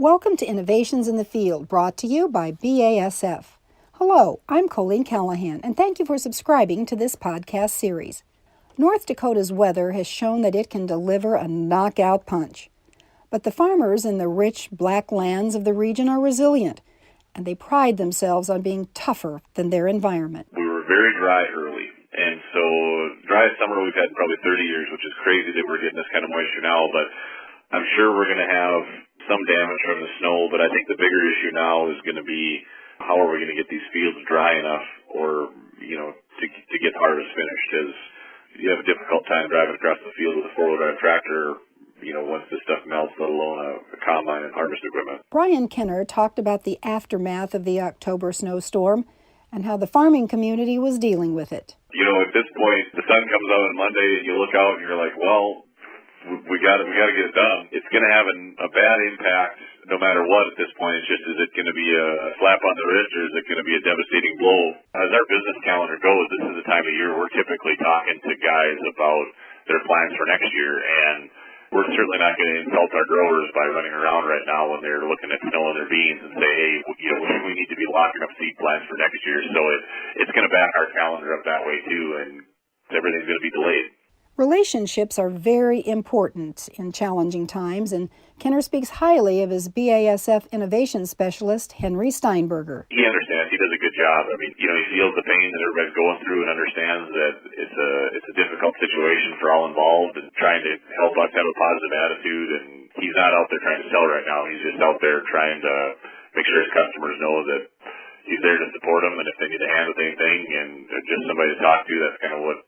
Welcome to Innovations in the Field, brought to you by BASF. Hello, I'm Colleen Callahan, and thank you for subscribing to this podcast series. North Dakota's weather has shown that it can deliver a knockout punch. But the farmers in the rich, black lands of the region are resilient, and they pride themselves on being tougher than their environment. We were very dry early, and so driest summer we've had in probably 30 years, which is crazy that we're getting this kind of moisture now, but I'm sure we're going to have some damage from the snow, but I think the bigger issue now is going to be how are we going to get these fields dry enough or, to get harvest finished, because you have a difficult time driving across the field with a four-wheel drive tractor, once this stuff melts, let alone a combine and harvest equipment. Brian Kenner talked about the aftermath of the October snowstorm and how the farming community was dealing with it. At this point, the sun comes out on Monday and you look out and you're like, well, we got to get it done. It's going to have a bad impact no matter what at this point. It's just, is it going to be a slap on the wrist or is it going to be a devastating blow? As our business calendar goes, this is the time of year we're typically talking to guys about their plans for next year, and we're certainly not going to insult our growers by running around right now when they're looking at snow in their beans and say, hey, we need to be locking up seed plans for next year. So it's going to back our calendar up that way too, and everything's going to be delayed. Relationships are very important in challenging times, and Kenner speaks highly of his BASF innovation specialist, Henry Steinberger. He understands. He does a good job. He feels the pain that everybody's going through and understands that it's a difficult situation for all involved, and trying to help us have a positive attitude. And he's not out there trying to sell right now. He's just out there trying to make sure his customers know that he's there to support them, and if they need a hand with anything and just somebody to talk to, that's kind of what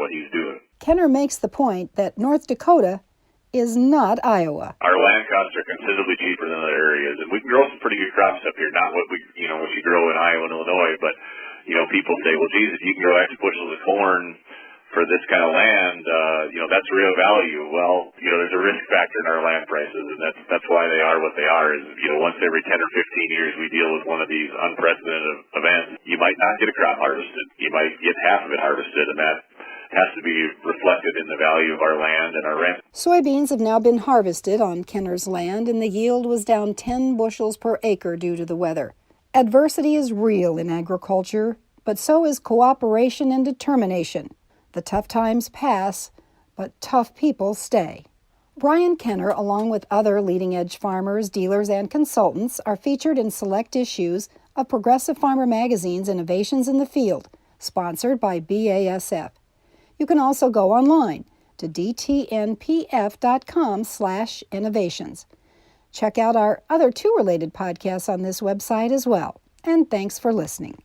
he's doing. Kenner makes the point that North Dakota is not Iowa. Our land costs are considerably cheaper than other areas, and we grow some pretty good crops up here. Not what what you grow in Iowa and Illinois, but people say, well, geez, if you can grow X bushels of corn for this kind of land, that's real value. Well, there's a risk factor in our land prices, and that's why they are what they are. Is once every 10 or 15 years we deal with one of these unprecedented events, you might not get a crop harvested. You might get half of it harvested, and that has to be reflected in the value of our land and our rent. Soybeans have now been harvested on Kenner's land, and the yield was down 10 bushels per acre due to the weather. Adversity is real in agriculture, but so is cooperation and determination. The tough times pass, but tough people stay. Brian Kenner, along with other leading-edge farmers, dealers, and consultants, are featured in select issues of Progressive Farmer Magazine's Innovations in the Field, sponsored by BASF. You can also go online to dtnpf.com/innovations. Check out our other two related podcasts on this website as well. And thanks for listening.